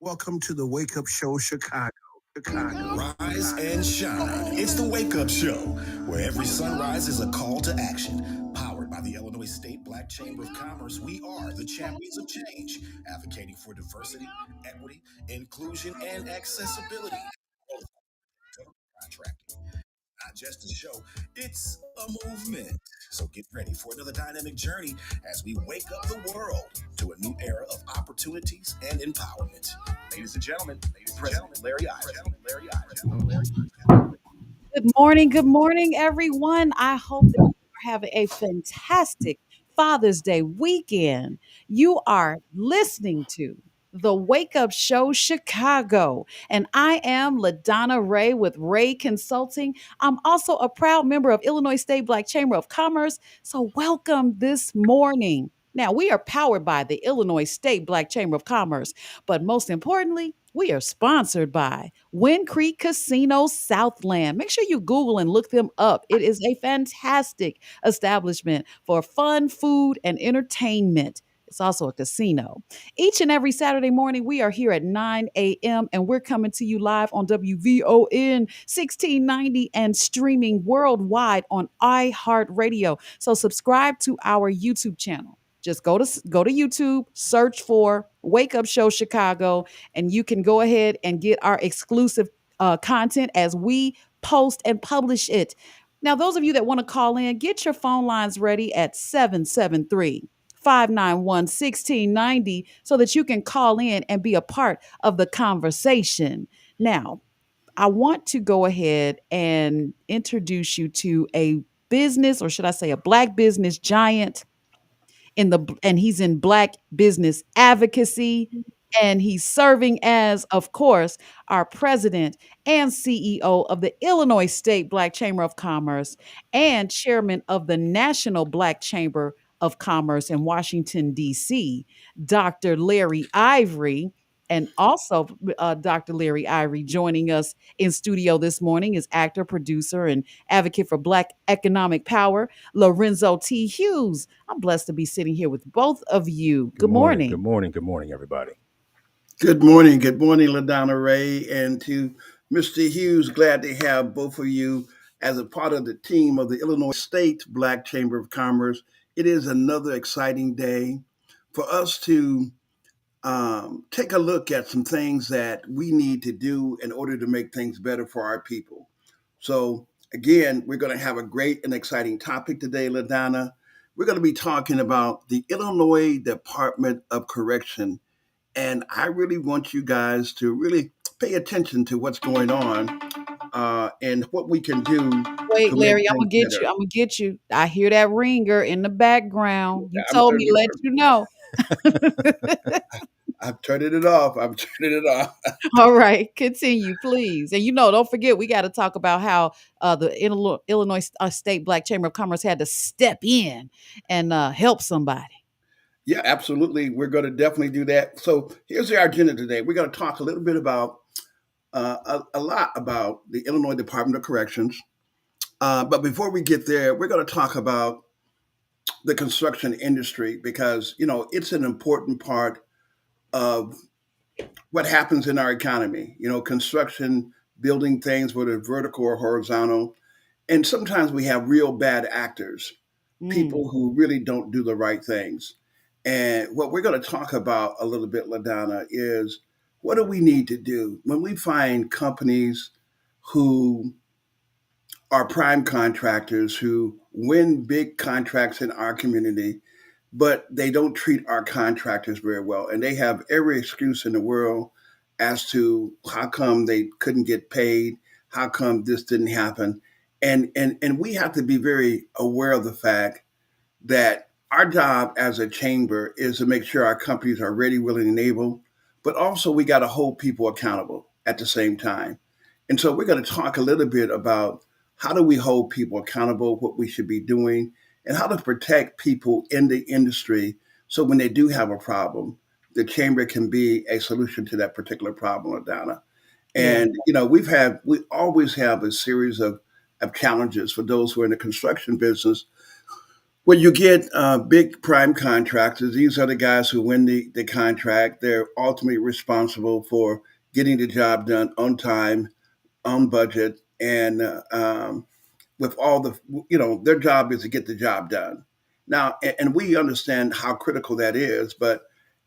Welcome to the Wake Up Show, Chicago. Rise and shine. It's the Wake Up Show, where every sunrise is a call to action. Powered by the Illinois State Black Chamber of Commerce, we are the champions of change, advocating for diversity, equity, inclusion, and accessibility. Contracting. Not just a show, it's a movement. So get ready for another dynamic journey as we wake up the world to a new era of opportunities and empowerment. Ladies and gentlemen, President Larry Ivry. Good morning, everyone. I hope that you are having a fantastic Father's Day weekend. You are listening to the Wake Up Show Chicago, and I am LaDonna Raeh with Raeh Consulting. I'm also a proud member of Illinois State Black Chamber of Commerce, so welcome this morning. Now, we are powered by the Illinois State Black Chamber of Commerce, but most importantly, we are sponsored by Wind Creek Casino Southland. Make sure you Google and look them up. It is a fantastic establishment for fun, food, and entertainment. It's also a casino. Each and every Saturday morning, we are here at 9 a.m. and we're coming to you live on WVON 1690 and streaming worldwide on iHeartRadio. So subscribe to our YouTube channel. Just go to YouTube, search for Wake Up Show Chicago, and you can go ahead and get our exclusive content as we post and publish it. Now, those of you that want to call in, get your phone lines ready at 773 591 1690 so that you can call in and be a part of the conversation. Now, I want to go ahead and introduce you to a business, or should I say, a Black business giant and he's in Black business advocacy, and he's serving as, of course, our president and CEO of the Illinois State Black Chamber of Commerce and chairman of the National Black Chamber of Commerce in Washington, D.C., Dr. Larry Ivry. And also, Dr. Larry Ivry joining us in studio this morning is actor, producer, and advocate for Black economic power, Lorenzo T. Hughes. I'm blessed to be sitting here with both of you. Good morning. Good morning, everybody. Good morning. Good morning, LaDonna Raeh. And to Mr. Hughes, glad to have both of you as a part of the team of the Illinois State Black Chamber of Commerce. It is another exciting day for us to take a look at some things that we need to do in order to make things better for our people. So, again, we're going to have a great and exciting topic today, LaDonna. We're going to be talking about the Illinois Department of Correction. And I really want you guys to really pay attention to what's going on and what we can do Wait, to make Larry, I'm things gonna get better. you. I'm gonna get you. I hear that ringer in the background. You I'm told me, turning, let you know. I'm turning it off. I'm turning it off. All right, continue, please. And don't forget, we got to talk about how the Illinois State Black Chamber of Commerce had to step in and help somebody. Yeah, absolutely. We're going to definitely do that. So here's our agenda today. We're going to talk a little bit about a lot about the Illinois Department of Corrections. But before we get there, we're going to talk about the construction industry because, it's an important part of what happens in our economy. Construction, building things, whether vertical or horizontal. And sometimes we have real bad actors, people who really don't do the right things. And what we're going to talk about a little bit, LaDonna, is what do we need to do when we find companies who are prime contractors who win big contracts in our community, but they don't treat our contractors very well. And they have every excuse in the world as to how come they couldn't get paid, how come this didn't happen. And we have to be very aware of the fact that our job as a chamber is to make sure our companies are ready, willing, and able, but also we got to hold people accountable at the same time. And so we're going to talk a little bit about how do we hold people accountable, what we should be doing, and how to protect people in the industry so when they do have a problem, the chamber can be a solution to that particular problem, Adana. Yeah. And we always have a series of challenges for those who are in the construction business Well, you get big prime contractors. These are the guys who win the contract. They're ultimately responsible for getting the job done on time, on budget, and with all the, their job is to get the job done. Now, and we understand how critical that is, but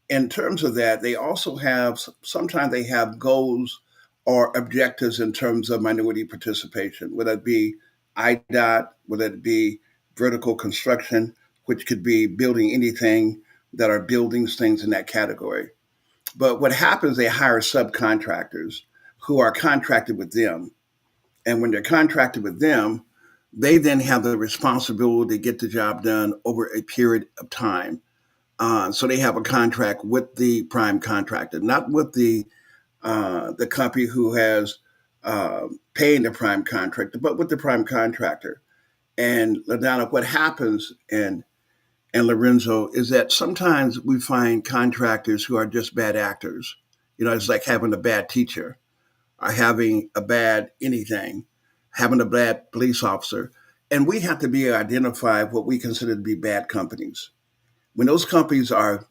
in terms of that, they also have, sometimes they have goals or objectives in terms of minority participation, whether it be IDOT, whether it be vertical construction, which could be building anything that are buildings, things in that category. But what happens, they hire subcontractors who are contracted with them. And when they're contracted with them, they then have the responsibility to get the job done over a period of time. So they have a contract with the prime contractor, not with the company who has paying the prime contractor, but with the prime contractor. And LaDonna, what happens and Lorenzo is that sometimes we find contractors who are just bad actors. It's like having a bad teacher or having a bad anything, having a bad police officer. And we have to be identify what we consider to be bad companies. When those companies are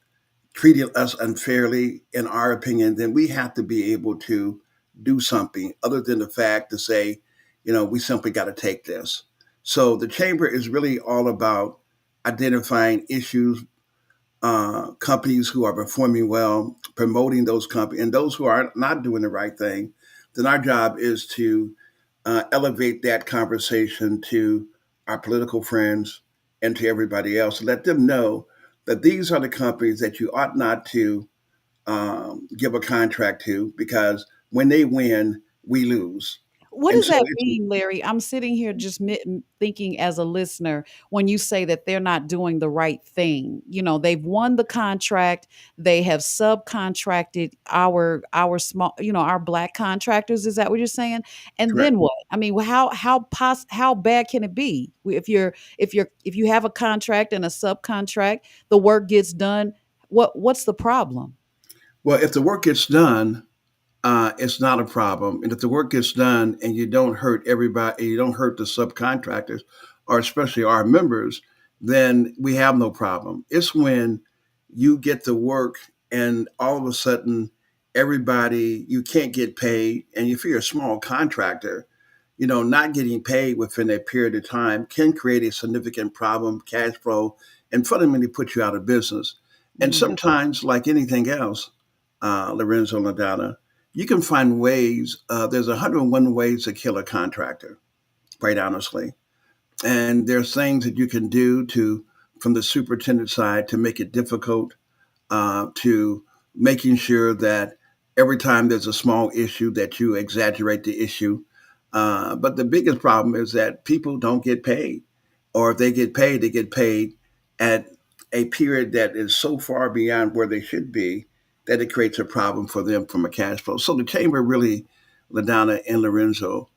treating us unfairly, in our opinion, then we have to be able to do something other than the fact to say, we simply got to take this. So the chamber is really all about identifying issues, companies who are performing well, promoting those companies, and those who are not doing the right thing. Then our job is to elevate that conversation to our political friends and to everybody else. Let them know that these are the companies that you ought not to give a contract to because when they win, we lose. What And does so that it's mean, Larry? I'm sitting here just thinking as a listener when you say that they're not doing the right thing. They've won the contract, they have subcontracted our small, our black contractors. Is that what you're saying? And correct. then what? I mean, how bad can it be if you have a contract and a subcontract, the work gets done. What's the problem? Well, if the work gets done, it's not a problem. And if the work gets done and you don't hurt everybody, you don't hurt the subcontractors, or especially our members, then we have no problem. It's when you get the work and all of a sudden everybody you can't get paid, and if you're a small contractor, not getting paid within a period of time can create a significant problem, cash flow, and fundamentally put you out of business. And Mm. sometimes, like anything else, Lorenzo LaDonna, you can find ways. There's 101 ways to kill a contractor, quite honestly. And there's things that you can do from the superintendent side to make it difficult, to making sure that every time there's a small issue that you exaggerate the issue. But the biggest problem is that people don't get paid, or if they get paid, they get paid at a period that is so far beyond where they should be that it creates a problem for them from a cash flow. So the chamber really, LaDonna and Lorenzo,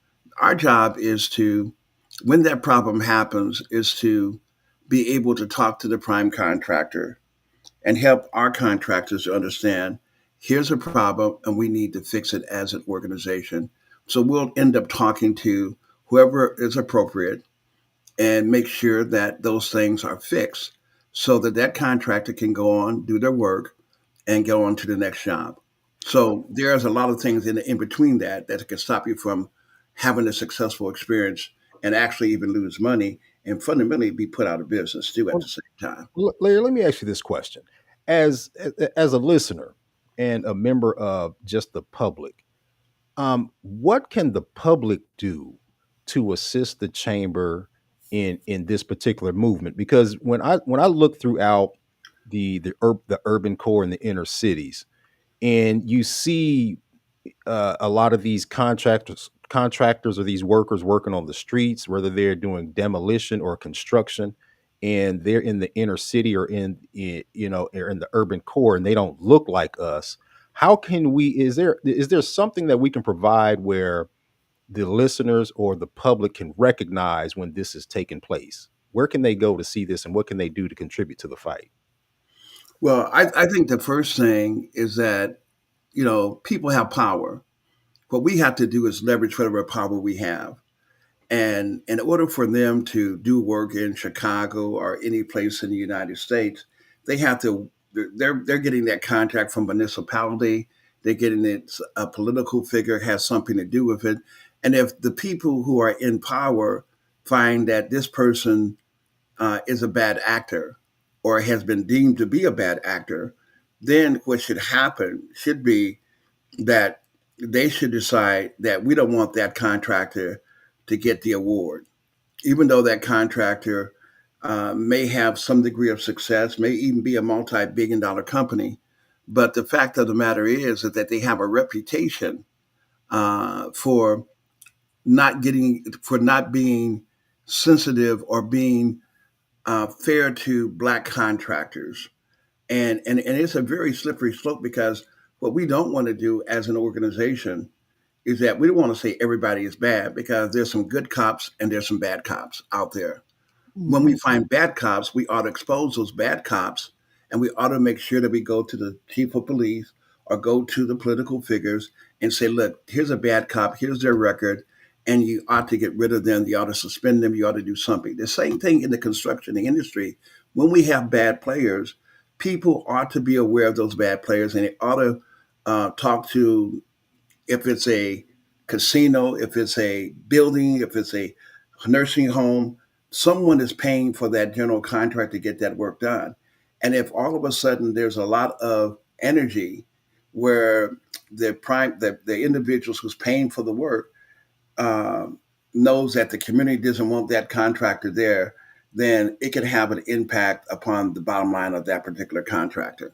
our job is to, when that problem happens, is to be able to talk to the prime contractor and help our contractors to understand here's a problem and we need to fix it as an organization. So we'll end up talking to whoever is appropriate and make sure that those things are fixed so that that contractor can go on, do their work, and go on to the next job. So there's a lot of things in between that can stop you from having a successful experience and actually even lose money and fundamentally be put out of business too at the Well, same time. Larry, let me ask you this question: as a listener and a member of just the public, what can the public do to assist the chamber in this particular movement? Because when I look throughout the urban core and the inner cities, and you see a lot of these contractors or these workers working on the streets, whether they're doing demolition or construction, and they're in the inner city or or in the urban core, and they don't look like us. How can we, is there something that we can provide where the listeners or the public can recognize when this is taking place? Where can they go to see this, and what can they do to contribute to the fight? Well, I think the first thing is that, people have power. What we have to do is leverage whatever power we have. And in order for them to do work in Chicago or any place in the United States, they have to. They're getting that contract from municipality. They're getting it. A political figure has something to do with it. And if the people who are in power find that this person is a bad actor or has been deemed to be a bad actor, then what should happen should be that they should decide that we don't want that contractor to get the award, even though that contractor may have some degree of success, may even be a multi-billion dollar company. But the fact of the matter is that they have a reputation for not being sensitive or being fair to black contractors. And it's a very slippery slope because what we don't want to do as an organization is that we don't want to say everybody is bad because there's some good cops and there's some bad cops out there. When we Mhm. find bad cops, we ought to expose those bad cops and we ought to make sure that we go to the chief of police or go to the political figures and say, look, here's a bad cop, here's their record, and you ought to get rid of them, you ought to suspend them, you ought to do something. The same thing in the construction industry. When we have bad players, people ought to be aware of those bad players and they ought to talk to, if it's a casino, if it's a building, if it's a nursing home, someone is paying for that general contract to get that work done. And if all of a sudden there's a lot of energy where the individuals who's paying for the work knows that the community doesn't want that contractor there, then it can have an impact upon the bottom line of that particular contractor.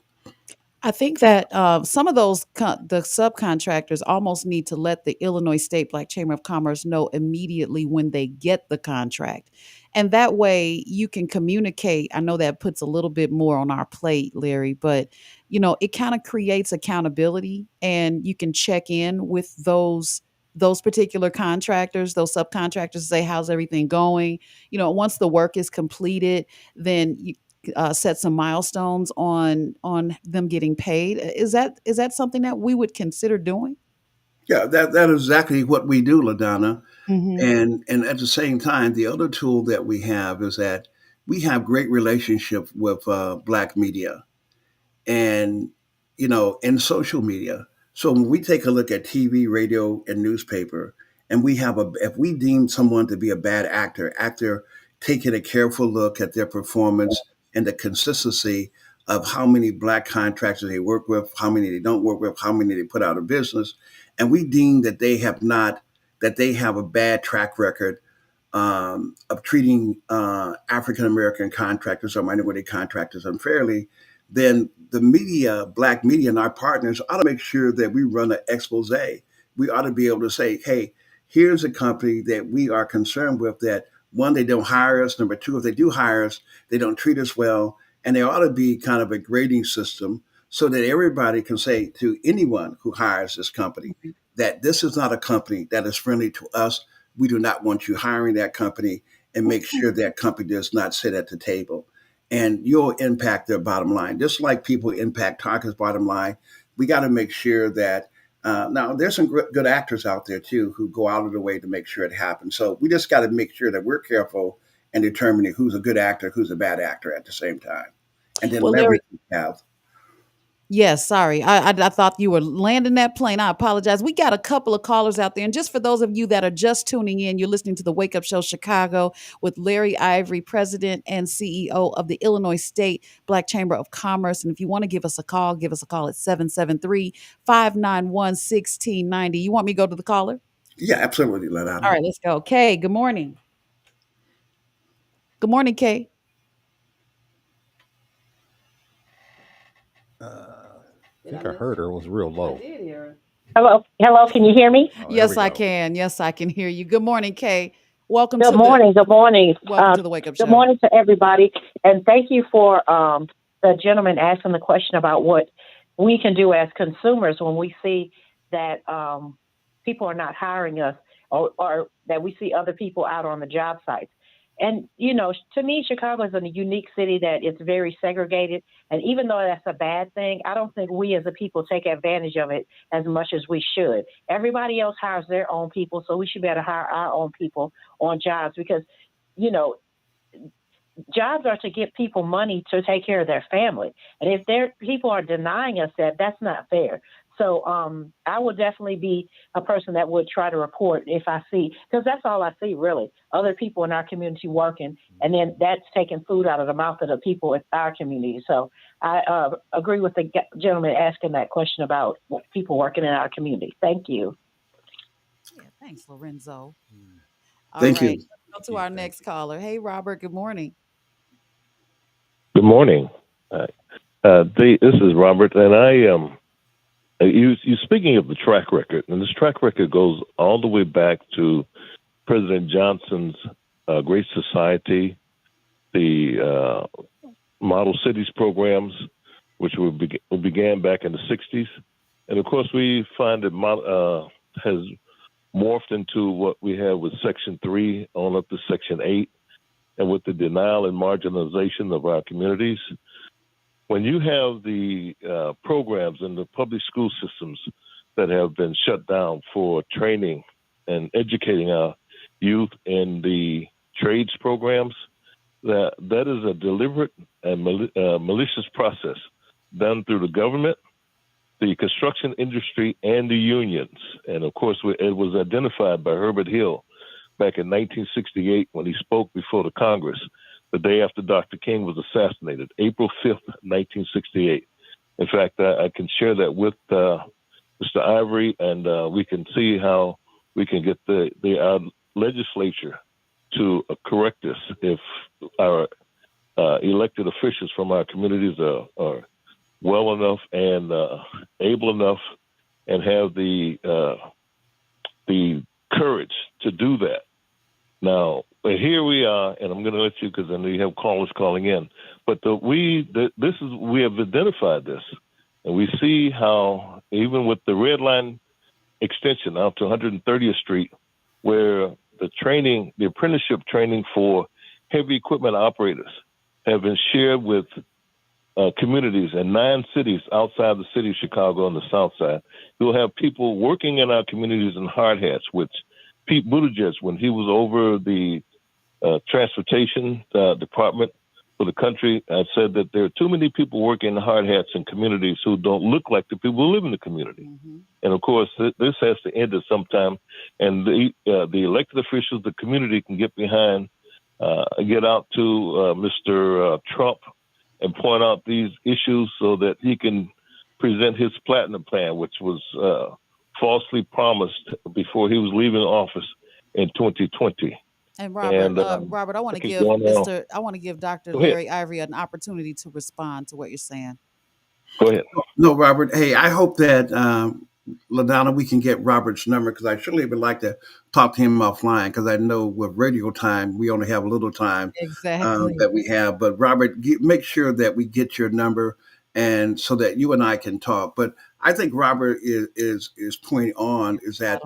I think that some of those the subcontractors almost need to let the Illinois State Black Chamber of Commerce know immediately when they get the contract, and that way you can communicate. I know that puts a little bit more on our plate, Larry, but it kind of creates accountability, and you can check in with those particular contractors, those subcontractors, say how's everything going. Once the work is completed, then you set some milestones on them getting paid. Is that something that we would consider doing? Yeah, that is exactly what we do, LaDonna. Hmm. And at the same time, the other tool that we have is that we have great relationship with black media and in social media. So when we take a look at TV, radio, and newspaper, and if we deem someone to be a bad actor, taking a careful look at their performance and the consistency of how many black contractors they work with, how many they don't work with, how many they put out of business, and we deem that they have a bad track record of treating African American contractors or minority contractors unfairly, then the media, black media, and our partners ought to make sure that we run an expose. We ought to be able to say, hey, here's a company that we are concerned with that one, they don't hire us. Number two, if they do hire us, they don't treat us well. And there ought to be kind of a grading system so that everybody can say to anyone who hires this company that this is not a company that is friendly to us. We do not want you hiring that company, and make sure that company does not sit at the table. And you'll impact their bottom line. Just like people impact Target's bottom line, we got to make sure that now there's some good actors out there too who go out of the way to make sure it happens. So we just got to make sure that we're careful in determining who's a good actor, who's a bad actor at the same time. And then Well, leverage Larry, we have. yes, sorry. I thought you were landing that plane. I apologize. We got a couple of callers out there. And just for those of you that are just tuning in, you're listening to the Wake Up Show Chicago with Larry Ivry, President and CEO of the Illinois State Black Chamber of Commerce. And if you want to give us a call at 773-591-1690. You want me to go to the caller? Yeah, absolutely, All Ladonna. right, let's go. Kay, good morning. Good morning, Kay. I think I heard her was real low. Did hear her. Hello, hello. Can you hear me? Oh, there we Yes, I go. can. Yes, I can hear you. Good morning, Kay. Welcome Good to morning. Good morning. the Wake Up Good Show. morning to everybody, and thank you for the gentleman asking the question about what we can do as consumers when we see that people are not hiring us, or that we see other people out on the job sites. And to me, Chicago is a unique city that it's very segregated. And even though that's a bad thing, I don't think we as a people take advantage of it as much as we should. Everybody else hires their own people, so we should be able to hire our own people on jobs because, you know, jobs are to give people money to take care of their family. And if their people are denying us that, that's not fair. So I would definitely be a person that would try to report if I see, because that's all I see really, other people in our community working, and then that's taking food out of the mouth of the people in our community. So I agree with the gentleman asking that question about people working in our community. Thank you. Yeah, thanks, Lorenzo. All Thank right, you. let's go to our next caller. Hey, Robert. Good morning. Good morning. This is Robert, and you speaking of the track record, and this track record goes all the way back to President Johnson's Great Society, the Model Cities programs, which began back in the '60s, and of course we find that has morphed into what we have with Section 3 on up to Section 8, and with the denial and marginalization of our communities. When you have the programs in the public school systems that have been shut down for training and educating our youth in the trades programs, that is a deliberate and malicious process done through the government, the construction industry, and the unions. And of course, it was identified by Herbert Hill back in 1968 when he spoke before the Congress the day after Dr. King was assassinated, April 5th, 1968. In fact, I can share that with Mr. Ivry, and we can see how we can get our legislature to correct this if our elected officials from our communities are well enough and able enough and have the courage to do that. Now, here we are, and I'm going to let you, because I know you have callers calling in. But we have identified this, and we see how even with the red line extension out to 130th Street, where the apprenticeship training for heavy equipment operators have been shared with communities in 9 cities outside the city of Chicago on the south side. You'll have people working in our communities in hard hats, which Pete Buttigieg, when he was over the transportation department for the country, said that there are too many people working in hard hats in communities who don't look like the people who live in the community. Mm-hmm. And of course, this has to end at some time. And the elected officials, the community can get behind, get out to Mr. Trump and point out these issues so that he can present his platinum plan, which was falsely promised before he was leaving office in 2020. And Robert, I want to give Dr. Larry Ivry an opportunity to respond to what you're saying. Go ahead. No, Robert. Hey, I hope that LaDonna, we can get Robert's number, because I surely would like to talk to him offline, because I know with radio time we only have a little time exactly that we have. But Robert, make sure that we get your number, and so that you and I can talk. But I think Robert is point on is that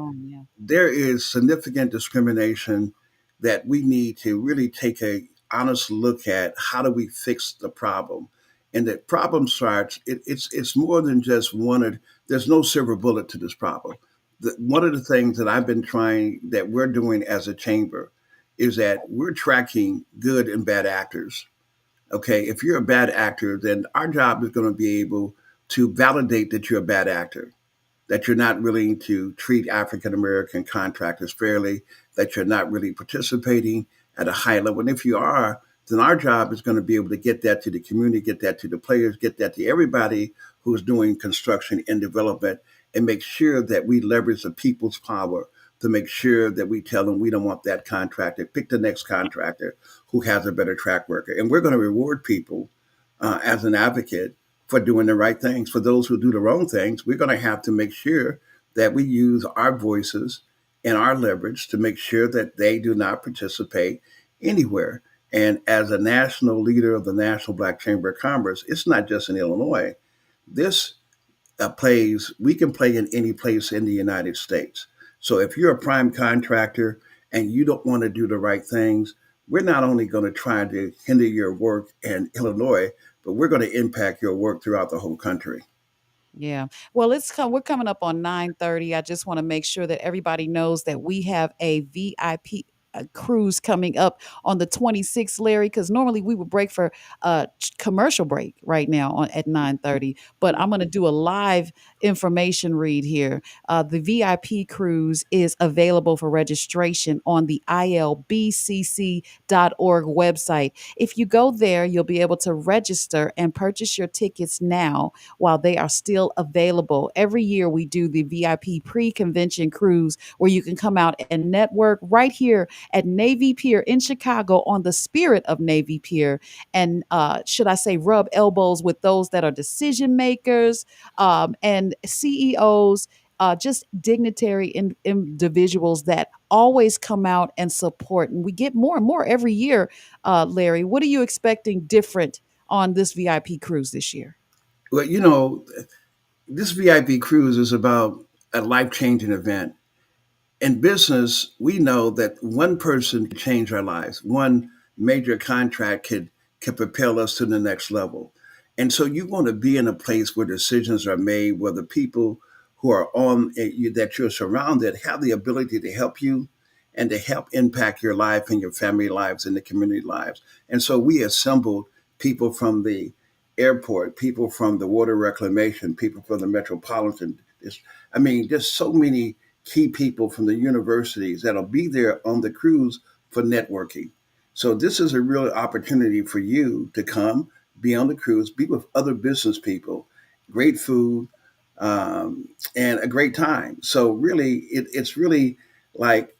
there is significant discrimination that we need to really take a honest look at. How do we fix the problem? And the problem starts. It's more than just one. There's no silver bullet to this problem. One of the things that we're doing as a chamber, is that we're tracking good and bad actors. Okay, if you're a bad actor, then our job is going to be able to validate that you're a bad actor, that you're not willing to treat African American contractors fairly, that you're not really participating at a high level. And if you are, then our job is going to be able to get that to the community, get that to the players, get that to everybody who's doing construction and development, and make sure that we leverage the people's power to make sure that we tell them we don't want that contractor. Pick the next contractor who has a better track record. And we're going to reward people as an advocate for doing the right things. For those who do the wrong things, we're going to have to make sure that we use our voices and our leverage to make sure that they do not participate anywhere. And as a national leader of the National Black Chamber of Commerce, it's not just in Illinois. This we can play in any place in the United States. So if you're a prime contractor and you don't want to do the right things, we're not only going to try to hinder your work in Illinois, but we're going to impact your work throughout the whole country. Yeah. Well, we're coming up on 9:30. I just want to make sure that everybody knows that we have a VIP cruise coming up on the 26th, Larry, because normally we would break for a commercial break right now at 9:30, but I'm going to do a live information read here. The VIP cruise is available for registration on the ilbcc.org website. If you go there, you'll be able to register and purchase your tickets now while they are still available. Every year we do the VIP pre-convention cruise where you can come out and network right here at Navy Pier in Chicago on the spirit of Navy Pier. And should I say, rub elbows with those that are decision makers and CEOs, just dignitary individuals that always come out and support. And we get more and more every year. Larry, what are you expecting different on this VIP cruise this year? Well, this VIP cruise is about a life changing event. In business, we know that one person can change our lives. One major contract could propel us to the next level. And so you want to be in a place where decisions are made, where the people who are that you're surrounded have the ability to help you and to help impact your life and your family lives and the community lives. And so we assembled people from the airport, people from the water reclamation, people from the metropolitan. I mean, just so many key people from the universities that'll be there on the cruise for networking. So this is a real opportunity for you to come, be on the cruise, be with other business people, great food, and a great time. So really, it's really like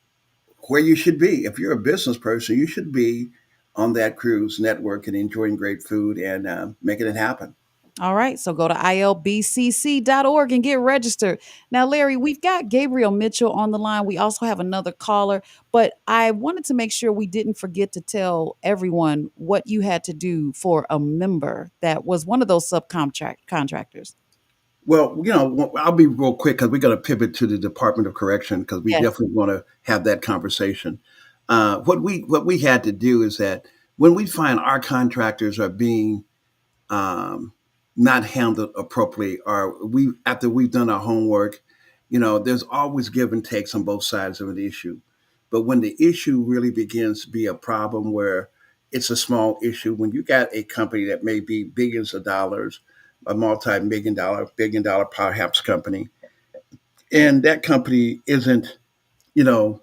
where you should be. If you're a business person, you should be on that cruise, networking, enjoying great food, and making it happen. All right, so go to ilbcc.org and get registered. Now, Larry, we've got Gabriel Mitchell on the line. We also have another caller, but I wanted to make sure we didn't forget to tell everyone what you had to do for a member that was one of those contractors. Well, I'll be real quick because we're going to pivot to the Department of Correction because we Yes. definitely want to have that conversation. What we had to do is that when we find our contractors are being um, not handled appropriately, or we after we've done our homework, there's always give and takes on both sides of an issue. But when the issue really begins to be a problem where it's a small issue, when you got a company that may be billions of dollars, a multi-million dollar, billion dollar perhaps company, and that company isn't, you know,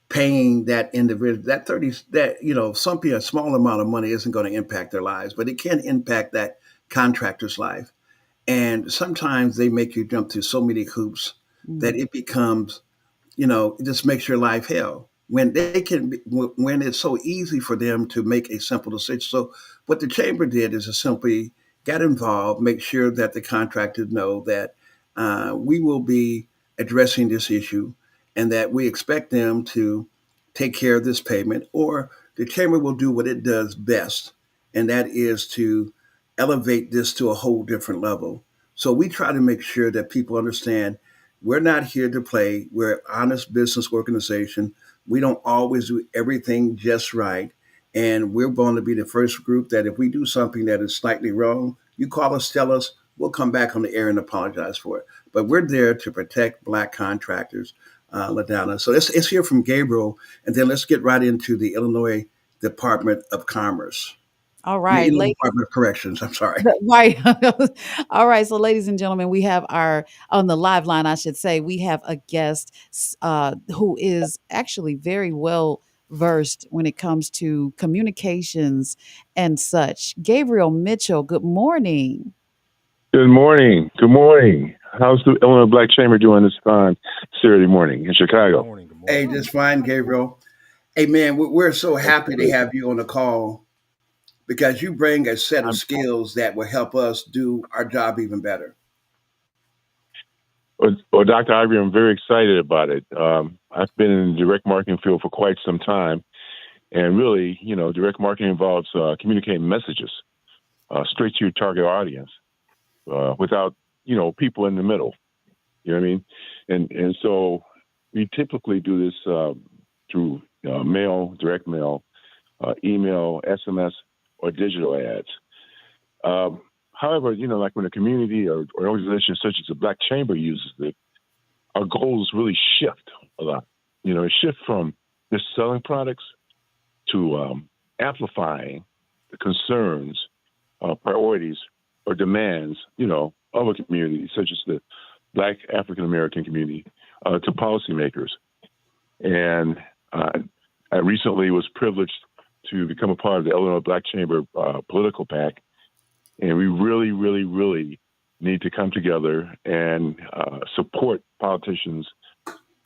paying that individual that 30 that something a small amount of money isn't going to impact their lives, but it can impact that contractor's life. And sometimes they make you jump through so many hoops that Mhm. it becomes, it just makes your life hell when when it's so easy for them to make a simple decision. So what the chamber did is to simply get involved, make sure that the contractors know that we will be addressing this issue and that we expect them to take care of this payment, or the chamber will do what it does best, and that is to elevate this to a whole different level. So we try to make sure that people understand we're not here to play. We're an honest business organization. We don't always do everything just right. And we're going to be the first group that if we do something that is slightly wrong, you call us, tell us, we'll come back on the air and apologize for it. But we're there to protect Black contractors, LaDonna. So let's hear from Gabriel, and then let's get right into the Illinois Department of Commerce. All I mean, right, Illinois ladies. Department of Corrections. I'm sorry. Right. All right. So, ladies and gentlemen, we have on the live line, I should say, we have a guest who is actually very well versed when it comes to communications and such. Gabriel Mitchell, good morning. Good morning. Good morning. How's the Illinois Black Chamber doing this fine Saturday morning in Chicago? Good Hey, morning. just fine, Gabriel. Hey, man, we're so happy to have you on the call because you bring a set of I'm, skills that will help us do our job even better. well, Dr. Ivry, I'm very excited about it. I've been in the direct marketing field for quite some time. And really, direct marketing involves communicating messages straight to your target audience without, people in the middle. You know what I mean? And so we typically do this through mail, direct mail, email, SMS, or digital ads. However, like when a community or organization such as the Black Chamber uses it, our goals really shift a lot. It shifts from just selling products to amplifying the concerns, priorities, or demands, of a community such as the Black African American community to policymakers. And I recently was privileged to become a part of the Illinois Black Chamber political PAC, and we really, really, really need to come together and support politicians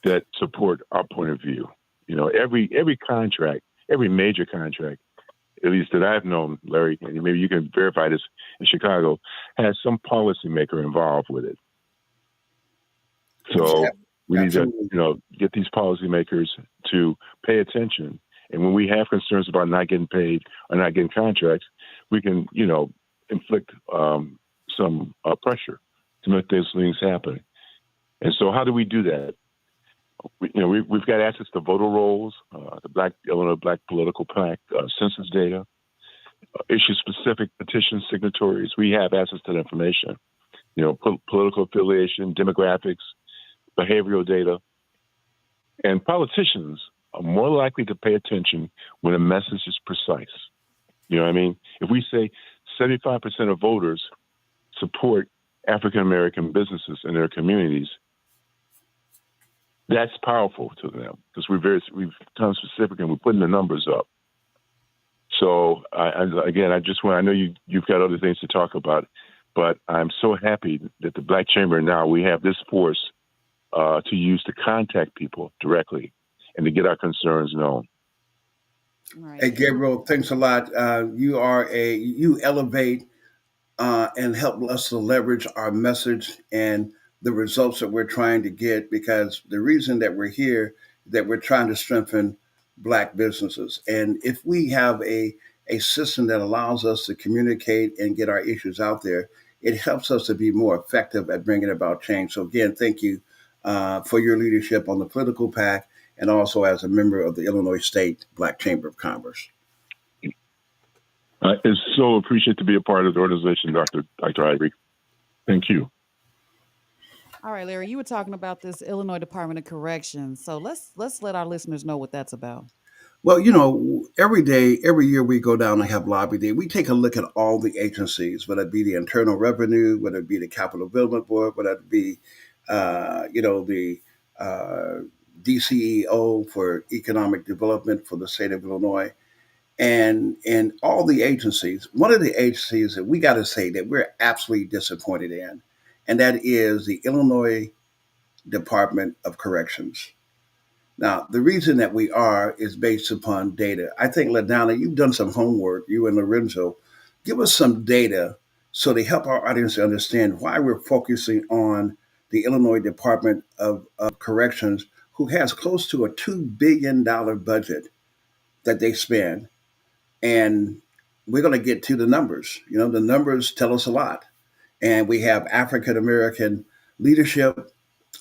that support our point of view. Every contract, every major contract, at least that I've known, Larry, and maybe you can verify this in Chicago, has some policymaker involved with it. So we need to, get these policymakers to pay attention. And when we have concerns about not getting paid or not getting contracts, we can, inflict some pressure to make those things happen. And so how do we do that? We've got access to voter rolls, the Illinois Black Political PAC census data, issue-specific petition signatories. We have access to the information, political affiliation, demographics, behavioral data. And politicians are more likely to pay attention when a message is precise. You know what I mean? If we say 75% of voters support African-American businesses in their communities, that's powerful to them because we've become specific and we're putting the numbers up. So I know you've got other things to talk about, but I'm so happy that the Black Chamber now, we have this force to use to contact people directly and to get our concerns known. Right. Hey, Gabriel, thanks a lot. You elevate and help us to leverage our message and the results that we're trying to get, because the reason that we're here, that we're trying to strengthen Black businesses. And if we have a system that allows us to communicate and get our issues out there, it helps us to be more effective at bringing about change. So again, thank you for your leadership on the political PAC and also as a member of the Illinois State Black Chamber of Commerce. It's so appreciated to be a part of the organization, Dr. Ivry. Thank you. All right, Larry, you were talking about this Illinois Department of Corrections. So let's let our listeners know what that's about. Well, every year we go down and have lobby day. We take a look at all the agencies, whether it be the Internal Revenue, whether it be the Capital Development Board, whether it be, the DCEO for Economic Development for the state of Illinois, and all the agencies. One of the agencies that we got to say that we're absolutely disappointed in, and that is the Illinois Department of Corrections. Now, the reason that we are is based upon data. I think, LaDonna, you've done some homework, you and Lorenzo. Give us some data so to help our audience to understand why we're focusing on the Illinois Department of Corrections, who has close to a $2 billion budget that they spend. And we're going to get to the numbers. The numbers tell us a lot. And we have African American leadership,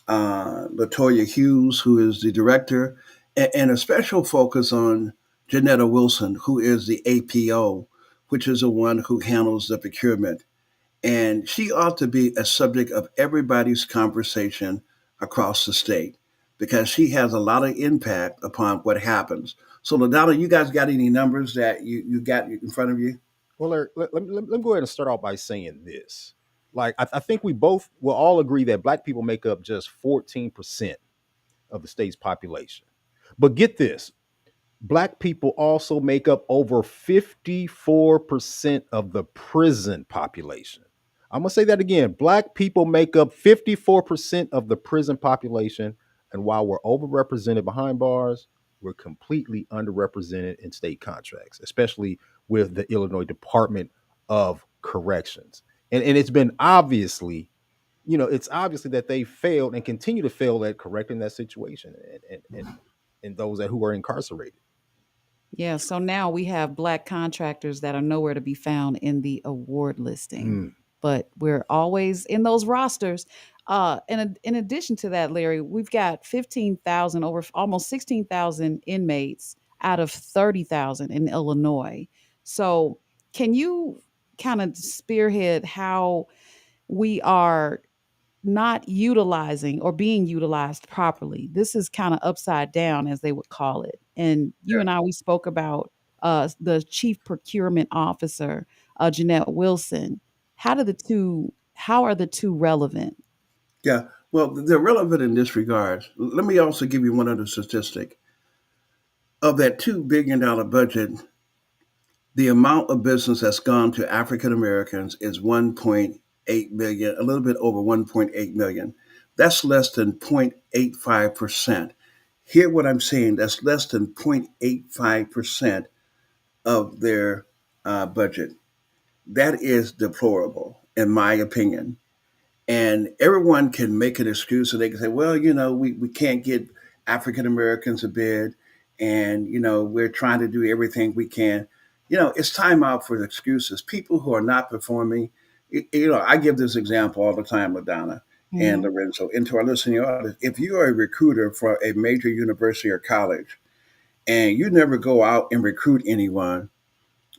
LaToya Hughes, who is the director, and a special focus on Janetta Wilson, who is the APO, which is the one who handles the procurement. And she ought to be a subject of everybody's conversation across the state because she has a lot of impact upon what happens. So, LaDonna, you guys got any numbers that you got in front of you? Well, Larry, let me go ahead and start off by saying this. Like, I think we both will all agree that Black people make up just 14% of the state's population. But get this, Black people also make up over 54% of the prison population. I'm going to say that again. Black people make up 54% of the prison population. And while we're overrepresented behind bars, we're completely underrepresented in state contracts, especially with the Illinois Department of Corrections. And it's been obviously, it's obviously that they failed and continue to fail at correcting that situation and those who are incarcerated. Yeah, so now we have Black contractors that are nowhere to be found in the award listing, but we're always in those rosters. In addition to that, Larry, we've got 15,000, over almost 16,000 inmates out of 30,000 in Illinois. So, can you kind of spearhead how we are not utilizing or being utilized properly? This is kind of upside down, as they would call it. And you and I, we spoke about the chief procurement officer, Jeanette Wilson. How are the two relevant? Yeah. Well, they're relevant in this regard. Let me also give you one other statistic. Of that $2 billion budget, the amount of business that's gone to African Americans is 1.8 million, a little bit over 1.8 million. That's less than 0.85%. Hear what I'm saying? That's less than 0.85% of their budget. That is deplorable, in my opinion. And everyone can make an excuse, so they can say, well, we can't get African Americans a bid, and we're trying to do everything we can. It's time out for excuses. People who are not performing, I give this example all the time, LaDonna and Mhm. Lorenzo, and to our listening audience. If you are a recruiter for a major university or college and you never go out and recruit anyone,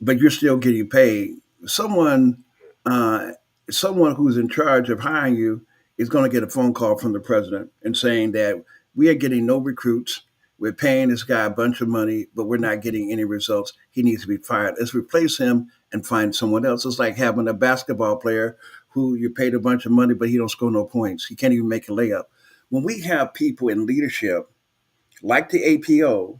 but you're still getting paid. Someone, uh, someone who's in charge of hiring you is going to get a phone call from the president and saying that we are getting no recruits. We're paying this guy a bunch of money, but we're not getting any results. He needs to be fired. Let's replace him and find someone else. It's like having a basketball player who you paid a bunch of money, but he don't score no points. He can't even make a layup. When we have people in leadership like the APO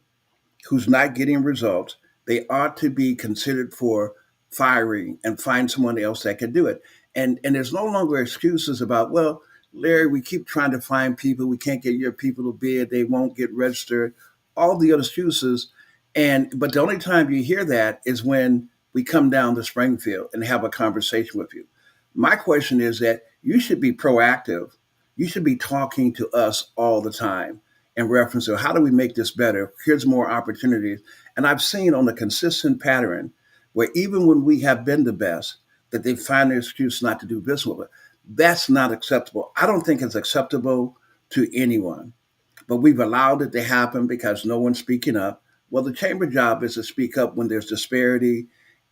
who's not getting results, they ought to be considered for firing and find someone else that can do it. And there's no longer excuses about, well, Larry, we keep trying to find people, we can't get your people to bid, they won't get registered, all the other excuses. And but the only time you hear that is when we come down to Springfield and have a conversation with you. My question is that you should be proactive. You should be talking to us all the time in reference to how do we make this better? Here's more opportunities. And I've seen on a consistent pattern where even when we have been the best, that they find an excuse not to do business with it. That's not acceptable. I don't think it's acceptable to anyone, but we've allowed it to happen because no one's speaking up. Well, the chamber job is to speak up when there's disparity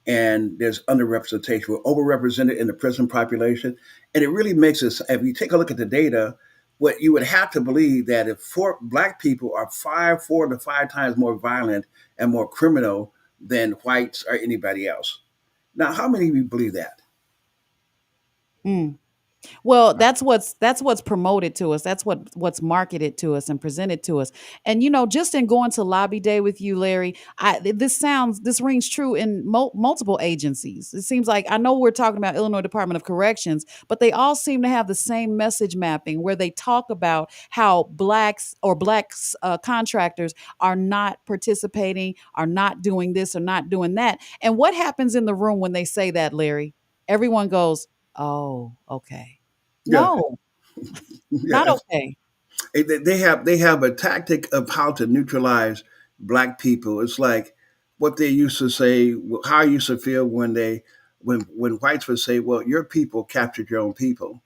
and there's underrepresentation. We're overrepresented in the prison population. And it really makes us, if you take a look at the data, what you would have to believe that if black people are 4 to 5 times more violent and more criminal than whites or anybody else. Now, how many of you believe that? Mm. Well, that's what's promoted to us. That's what's marketed to us and presented to us. And just in going to lobby day with you, Larry, this rings true in multiple agencies. It seems like I know we're talking about Illinois Department of Corrections, but they all seem to have the same message mapping where they talk about how blacks contractors are not participating, are not doing this or not doing that. And what happens in the room when they say that, Larry? Everyone goes, "Oh, okay." Yeah, No, not yeah. okay. They have a tactic of how to neutralize black people. It's like what they used to say, how I used to feel when whites would say, "Well, your people captured your own people."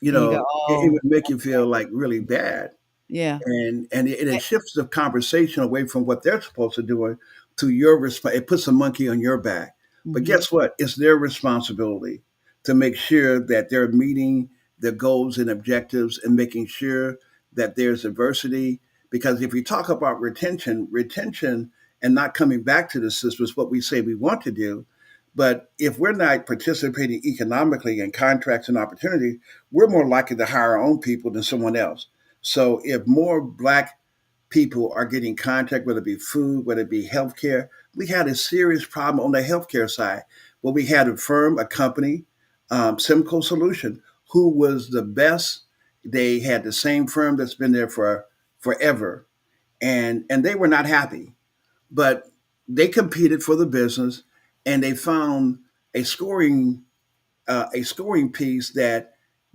And you go, It "Oh, would make you okay. feel like really bad. Yeah. And it Eh, shifts the conversation away from what they're supposed to do to your response. It puts a monkey on your back. But mhm, guess what? It's their responsibility to make sure that they're meeting the goals and objectives and making sure that there's diversity. Because if you talk about retention and not coming back to the system is what we say we want to do. But if we're not participating economically in contracts and opportunities, we're more likely to hire our own people than someone else. So if more black people are getting contact, whether it be food, whether it be healthcare, we had a serious problem on the healthcare side. Well, we had a company, Simco Solution, who was the best. They had the same firm that's been there for forever, and they were not happy, but they competed for the business, and they found a scoring a scoring piece that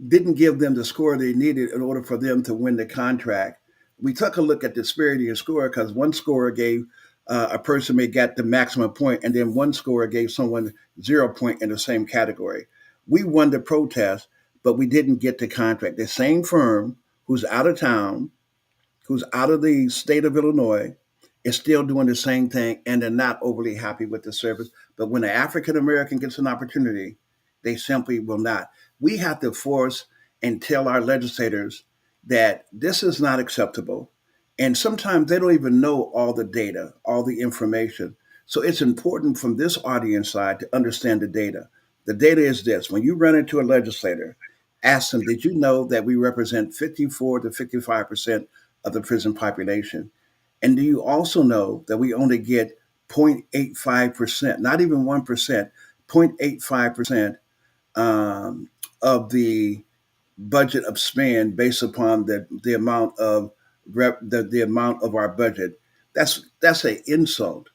didn't give them the score they needed in order for them to win the contract. We took a look at disparity in score because one scorer gave a person may get the maximum point, and then one scorer gave someone 0 point in the same category. We won the protest, but we didn't get the contract. The same firm who's out of town, who's out of the state of Illinois, is still doing the same thing and they're not overly happy with the service. But when an African American gets an opportunity, they simply will not. We have to force and tell our legislators that this is not acceptable. And sometimes they don't even know all the data, all the information. So it's important from this audience side to understand the data. The data is this: when you run into a legislator, ask them, did you know that we represent 54 to 55% of the prison population? And do you also know that we only get 0.85%, not even 1%, 0.85% of the budget of spend based upon the amount of the amount of our budget? That's an insult,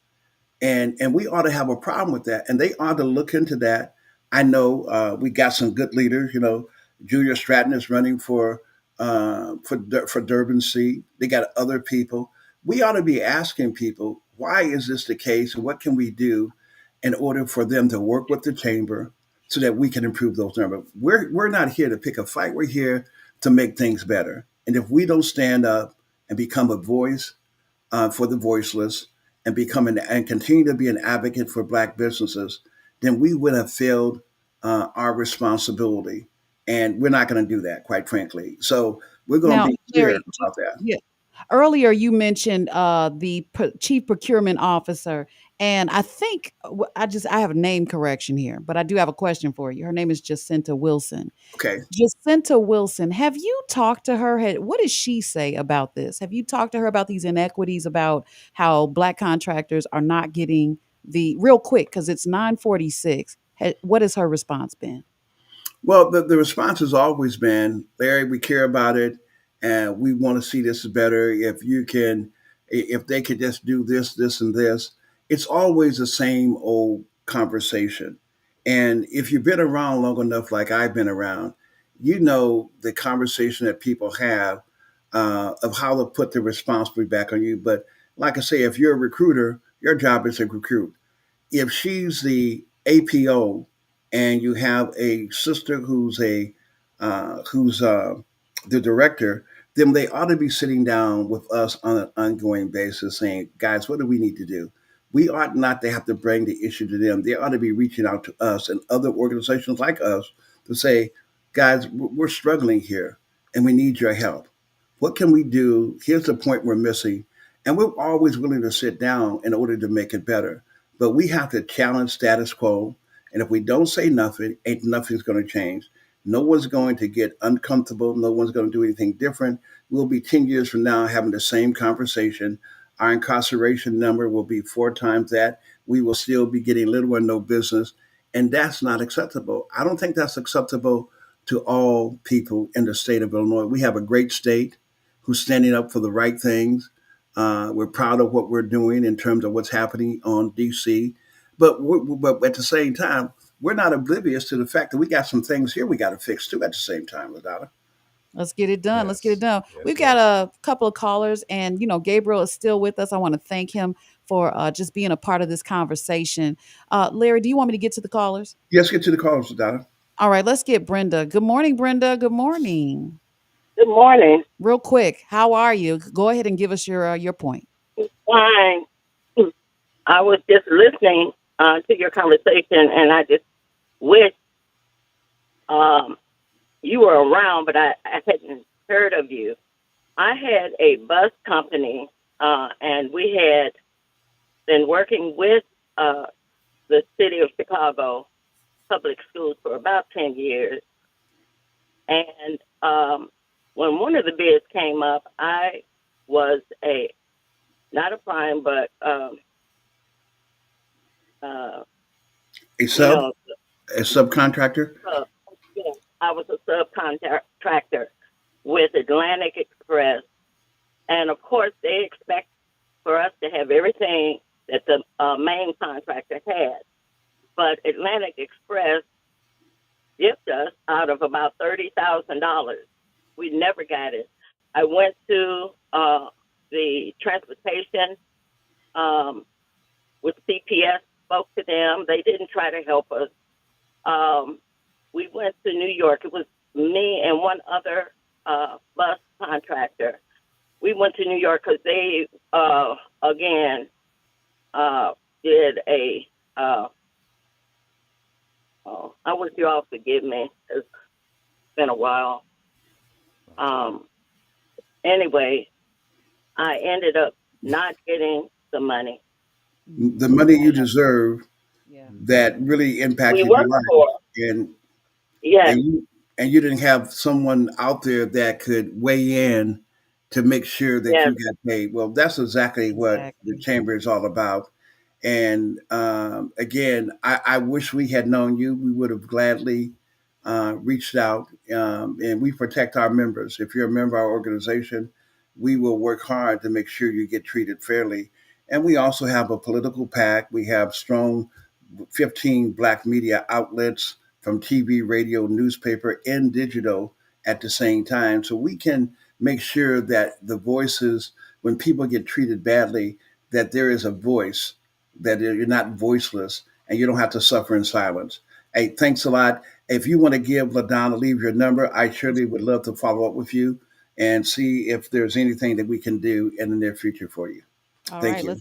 and we ought to have a problem with that, and they ought to look into that. I know we got some good leaders. You know, Julia Stratton is running for Durban seat. They got other people. We ought to be asking people, why is this the case, and what can we do in order for them to work with the chamber so that we can improve those numbers. We're not here to pick a fight. We're here to make things better. And if we don't stand up and become a voice for the voiceless and and continue to be an advocate for Black businesses, then we would have failed our responsibility. And we're not going to do that, quite frankly. So we're going to Now, be clear Larry, about that. yeah, earlier you mentioned the chief procurement officer, and I think I have a name correction here, but I do have a question for you. Her name is Jacinta Wilson. Okay. Jacinta Wilson, have you talked to her? What does she say about this? Have you talked to her about these inequities, about how Black contractors are not getting the real quick because it's 9:46? What has her response been? Well, the response has always been, Larry, we care about it and we want to see this better. If they could just do this, this, and this, it's always the same old conversation. And if you've been around long enough, like I've been around, you know the conversation that people have of how to put the responsibility back on you. But like I say, if you're a recruiter, your job is to recruit. If she's the APO and you have a sister who's the director, then they ought to be sitting down with us on an ongoing basis, saying, "Guys, what do we need to do?" We ought not to have to bring the issue to them. They ought to be reaching out to us and other organizations like us to say, "Guys, we're struggling here, and we need your help. What can we do? Here's the point we're missing." And we're always willing to sit down in order to make it better. But we have to challenge status quo. And if we don't say nothing, ain't nothing's going to change. No one's going to get uncomfortable. No one's going to do anything different. We'll be 10 years from now having the same conversation. Our incarceration number will be 4 times that. We will still be getting little or no business. And that's not acceptable. I don't think that's acceptable to all people in the state of Illinois. We have a great state who's standing up for the right things. We're proud of what we're doing in terms of what's happening on DC, but at the same time, we're not oblivious to the fact that we got some things here we got to fix too. At the same time, LaDonna. Let's get it done. Let's get it Yes. done. Yes, We've got yes. a couple of callers, and Gabriel is still with us. I want to thank him for just being a part of this conversation. Larry, do you want me to get to the callers? Let's get to the calls, LaDonna. All right, let's get Brenda. Good morning, Brenda. Good morning. Good morning. Real quick, how are you? Go ahead and give us your point. Fine. I was just listening to your conversation, and I just wish you were around, but I hadn't heard of you. I had a bus company, and we had been working with the city of Chicago public schools for about 10 years. And when one of the bids came up, I was not a prime, but A sub, a subcontractor. yeah, I was a subcontractor with Atlantic Express. And of course, they expect for us to have everything that the main contractor had. But Atlantic Express dipped us out of about $30,000. We never got it. I went to the transportation with CPS, spoke to them. They didn't try to help us. We went to New York. It was me and one other bus contractor. we went to New York because they again did a. I wish you all forgive me. It's been a while. Anyway, I ended up not getting the money. The money you deserve Yeah. that really We impacted your worked life, for. and Yes, and you didn't have someone out there that could weigh in to make sure that yes, you got paid. Well, that's exactly what the Exactly. chamber is all about. And again, I wish we had known you. We would have gladly reached out, and we protect our members. If you're a member of our organization, we will work hard to make sure you get treated fairly. And we also have a political pack. We have strong 15 black media outlets from TV, radio, newspaper, and digital at the same time. So we can make sure that the voices, when people get treated badly, that there is a voice, that you're not voiceless, and you don't have to suffer in silence. Hey, thanks a lot. If you want to give LaDonna, leave your number. I surely would love to follow up with you and see if there's anything that we can do in the near future for you. All Thank right, you.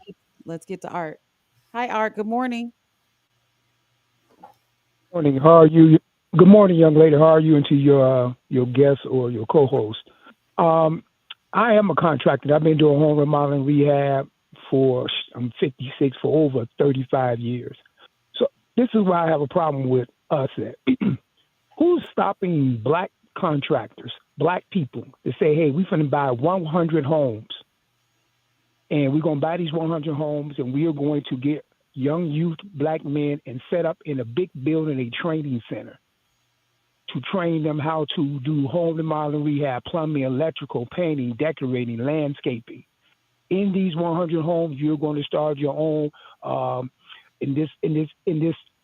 let's get to Art. Hi, Art. Good morning. Morning. How are you? Good morning, young lady. How are you, and to your guest or your co-host? Um, I am a contractor. I've been doing home remodeling rehab for I'm 56 for over 35 years. So this is why I have a problem with us. At who's stopping black contractors, black people, to say, "Hey, we're going to buy 100 homes, and we're going to buy these 100 homes, and we are going to get young youth, black men, and set up in a big building a training center to train them how to do home remodeling, rehab, plumbing, electrical, painting, decorating, landscaping. In these 100 homes, you're going to start your own. In this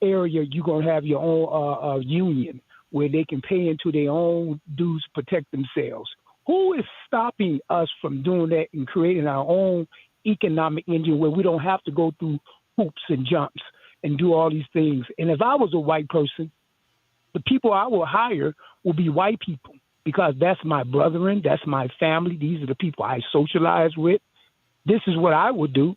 area, you're going to have your own union where they can pay into their own dues, protect themselves. Who is stopping us from doing that and creating our own economic engine where we don't have to go through hoops and jumps and do all these things? And if I was a white person, the people I will hire will be white people because that's my brethren, that's my family. These are the people I socialize with. This is what I would do.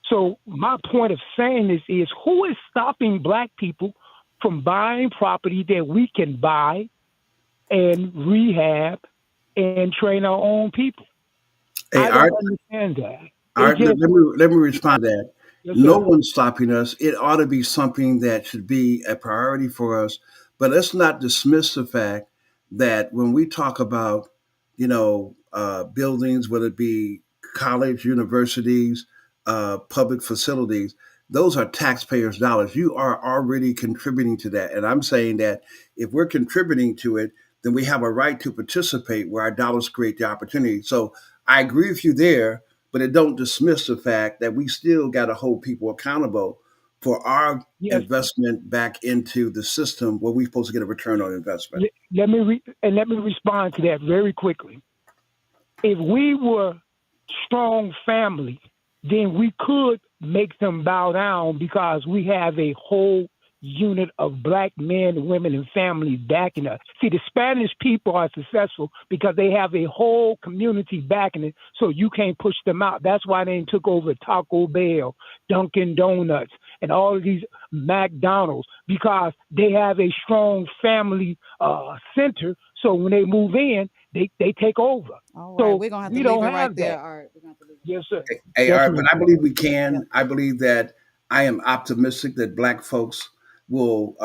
So my point of saying this is, who is stopping black people from buying property that we can buy and rehab and train our own people? Hey, I don't Art, understand that. It Art, let just, me respond to that. yes, No sir. one's stopping us. It ought to be something that should be a priority for us. But let's not dismiss the fact that when we talk about, buildings, whether it be college, universities, public facilities, those are taxpayers' dollars. You are already contributing to that. And I'm saying that if we're contributing to it, then we have a right to participate where our dollars create the opportunity. So I agree with you there, but it don't dismiss the fact that we still got to hold people accountable for our Yes. investment back into the system where we're supposed to get a return on investment. Let me respond to that very quickly. If we were strong family, then we could make them bow down because we have a whole unit of black men, women, and families backing us. See, the Spanish people are successful because they have a whole community backing it, so you can't push them out. That's why they took over Taco Bell, Dunkin' Donuts, and all of these McDonald's, because they have a strong family center. So when they move in, they take over. All right, So we're gonna have to we leave don't it right have there, that. Art. We're gonna have to leave it Yes, right sir. there. Hey, Art, but Definitely. I believe we Yeah. can. I believe that I am optimistic that Black folks will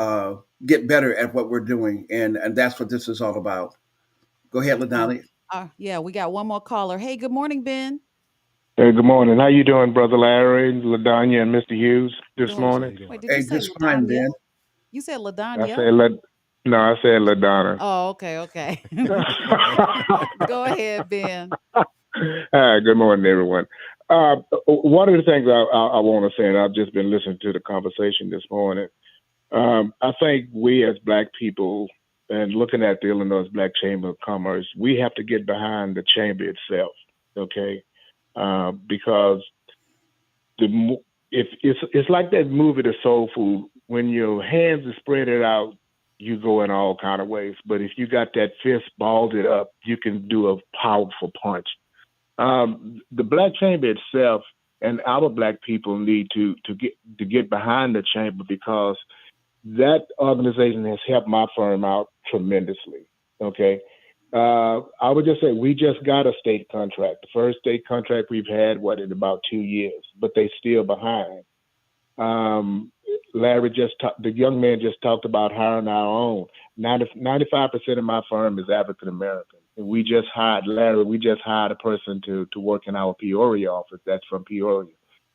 get better at what we're doing, and that's what this is all about. Go ahead, Oh, Ladonna. yeah, we got one more caller. Hey, good morning, Ben. Hey, good morning. How you doing, Brother Larry, LaDonna, and Mr. Hughes this Doing. How morning? you doing? Wait, did you Hey, say just fine, Ladanya? Ben. You said I Ladanya? said no, I said LaDonna. Oh, okay, okay. Go ahead, Ben. Hi, good morning, everyone. One of the things I want to say, and I've just been listening to the conversation this morning. I think we as Black people, and looking at the Illinois Black Chamber of Commerce, we have to get behind the chamber itself, okay? Because if it's like that movie, The Soul Food. When your hands are spread it out, you go in all kind of ways. But if you got that fist balled it up, you can do a powerful punch. The Black Chamber itself and our Black people need to get behind the chamber because that organization has helped my firm out tremendously. Okay. I would just say we just got a state contract. The first state contract we've had, in about 2 years, but they still behind. Um, Larry the young man just talked about hiring our own. 95% of my firm is African American. And we just hired a person to work in our Peoria office. That's from Peoria,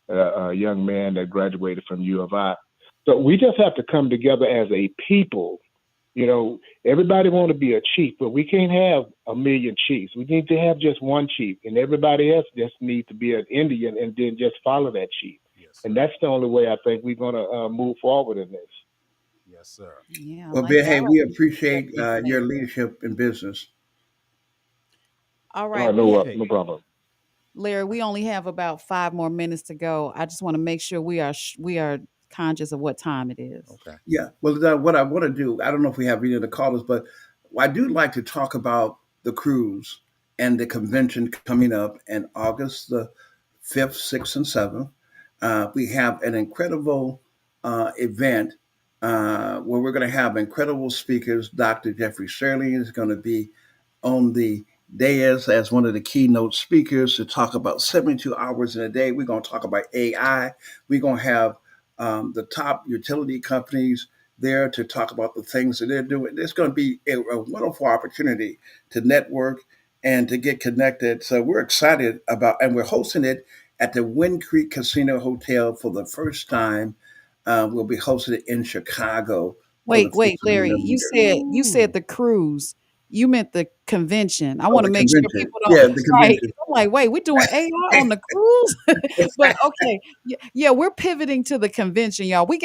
a young man that graduated from U of I. So we just have to come together as a people. Everybody want to be a chief, but we can't have a million chiefs. We need to have just one chief, and everybody else just needs to be an Indian and then just follow that chief. Yes, And that's the only way I think we're going to move forward in this. yes, sir. Yeah, I Well, like Bill, that. I hey, like we that you said appreciate that. your leadership in business. All All right, right, we have Hey, no problem. Larry. We only have about 5 more minutes to go. I just want to make sure we are conscious of what time it is. okay. Yeah. Well, what I want to do, I don't know if we have any of the callers, but I do like to talk about the cruise and the convention coming up in August the 5th, 6th, and 7th. We have an incredible event where we're going to have incredible speakers. Dr. Jeffrey Sterling is going to be on the dais as one of the keynote speakers to talk about 72 hours in a day. We're going to talk about AI. We're going to have the top utility companies there to talk about the things that they're doing. It's going to be a wonderful opportunity to network and to get connected. So we're excited about, and we're hosting it at the Wind Creek Casino Hotel for the first time. We'll be hosting it in Chicago for the Wait, first wait, time in Larry. a year. You said the cruise. You meant the convention. I Oh, want to the make sure convention. people don't Yeah, the right. convention. I'm like, wait, we're doing AI on the cruise, but okay, yeah, we're pivoting to the convention, y'all. We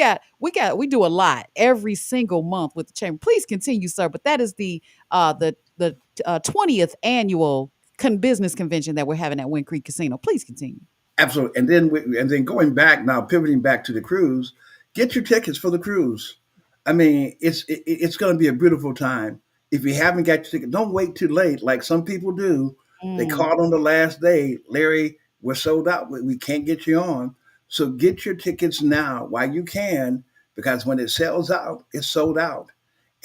do a lot every single month with the chamber. Please continue, sir. But that is the 20th annual business convention that we're having at Wind Creek Casino. Please continue. Absolutely. And then going back now, pivoting back to the cruise, get your tickets for the cruise. I mean, it's going to be a beautiful time. If you haven't got your ticket, don't wait too late like some people do. They Mm. called on the last day, Larry, we're sold out. We can't get you on. So get your tickets now while you can, because when it sells out, it's sold out.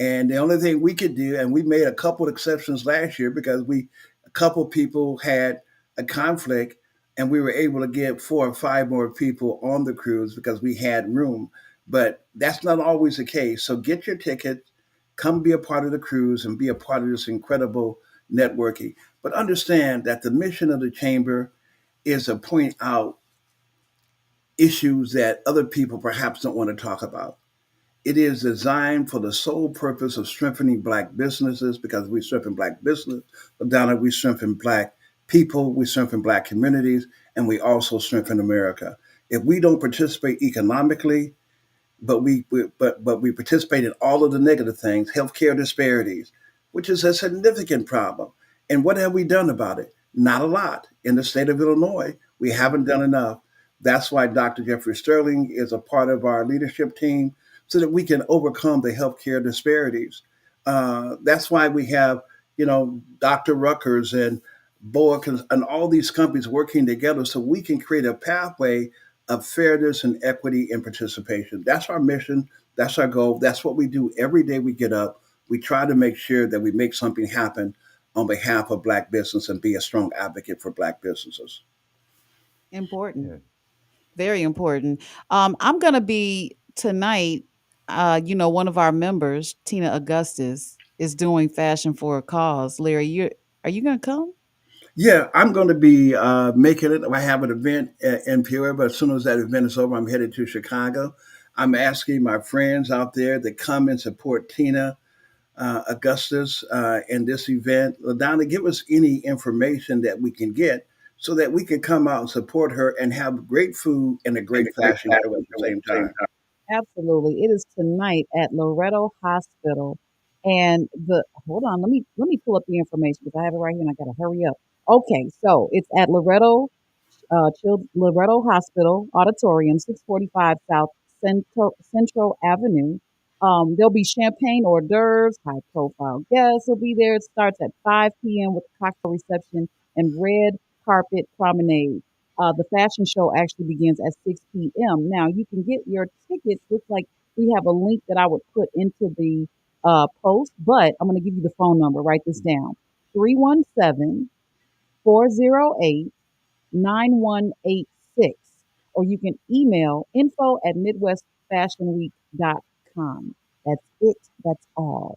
And the only thing we could do, and we made a couple of exceptions last year because a couple people had a conflict, and we were able to get 4 or 5 more people on the cruise because we had room. But that's not always the case. So get your ticket, come be a part of the cruise, and be a part of this incredible networking. But understand that the mission of the chamber is to point out issues that other people perhaps don't want to talk about. It is designed for the sole purpose of strengthening Black businesses because we strengthen Black business. But down we strengthen Black people, we strengthen Black communities, and we also strengthen America. If we don't participate economically, but we participate in all of the negative things, healthcare disparities, which is a significant problem. And what have we done about it? Not a lot. In the state of Illinois, we haven't done enough. That's why Dr. Jeffrey Sterling is a part of our leadership team so that we can overcome the healthcare disparities. That's why we have, Dr. Ruckers and Boa and all these companies working together so we can create a pathway of fairness and equity and participation. That's our mission. That's our goal. That's what we do every day we get up. We try to make sure that we make something happen on behalf of Black business and be a strong advocate for Black businesses. Important. Yeah. Very important. I'm gonna be tonight. One of our members, Tina Augustus, is doing Fashion for a Cause. Larry, are you gonna come? Yeah, I'm going to be making it. I have an event in Peoria, but as soon as that event is over, I'm headed to Chicago. I'm asking my friends out there to come and support Tina Augustus in this event. LaDonna, give us any information that we can get so that we can come out and support her and have great food and a great fashion show at the same time. Absolutely. It is tonight at Loretto Hospital. And the hold on, let me pull up the information because I have it right here and I gotta hurry up. Okay, so it's at Loretto Hospital Auditorium, 645 South Central Avenue. There'll be champagne hors d'oeuvres, high profile guests will be there. It starts at 5 p.m. with a cocktail reception and red carpet promenade. The fashion show actually begins at 6 p.m. Now, you can get your tickets. Looks like we have a link that I would put into the post, but I'm going to give you the phone number. Write this down: 317-408-9186. Or you can email info@midwestfashionweek.com. That's it. That's all.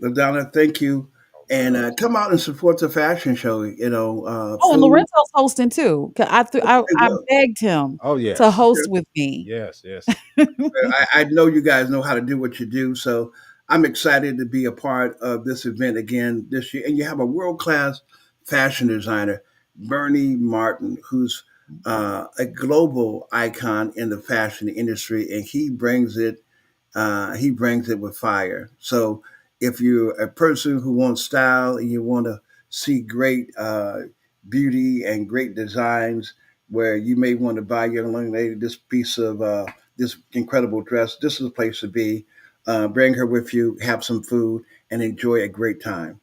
LaDonna, thank you. And come out and support the fashion show. Oh, and Food. Lorenzo's hosting too. 'Cause Okay, I well, begged him Oh to yes, host with me. yes, yes. I know you guys know how to do what you do. So I'm excited to be a part of this event again this year. And you have a world class fashion designer, Bernie Martin, who's a global icon in the fashion industry, and he brings it with fire. So if you're a person who wants style and you want to see great beauty and great designs, where you may want to buy your young lady this piece of this incredible dress, this is a place to be. Bring her with you, have some food, and enjoy a great time.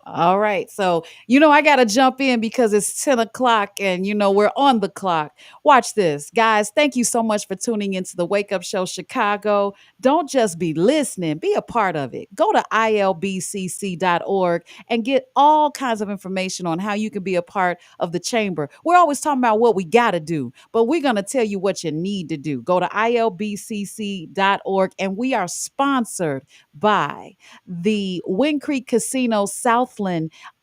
All right. So, I got to jump in because it's 10 o'clock and, we're on the clock. Watch this. Guys, thank you so much for tuning into the Wake Up Show Chicago. Don't just be listening, be a part of it. Go to ilbcc.org and get all kinds of information on how you can be a part of the chamber. We're always talking about what we got to do, but we're going to tell you what you need to do. Go to ilbcc.org, and we are sponsored by the Wind Creek Casino Southland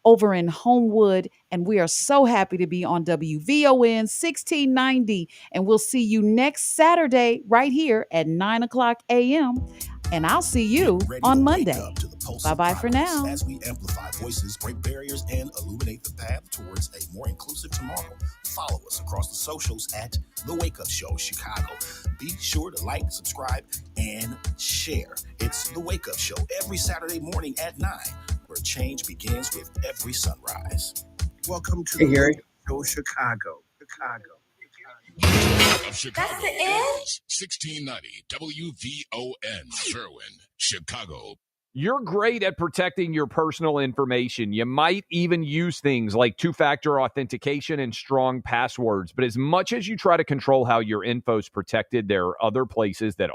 over in Homewood. And we are so happy to be on WVON 1690. And we'll see you next Saturday right here at 9 o'clock a.m. And I'll see you on Monday. Bye-bye for now. As we amplify voices, break barriers, and illuminate the path towards a more inclusive tomorrow. Follow us across the socials at The Wake Up Show Chicago. Be sure to like, subscribe, and share. It's The Wake Up Show every Saturday morning at 9, where change begins with every sunrise. Welcome to Hey, The Gary. Wake Up Show Chicago. Of Chicago is 1690 WVON, Berwyn, Chicago. You're great at protecting your personal information. You might even use things like two-factor authentication and strong passwords. But as much as you try to control how your info is protected, there are other places that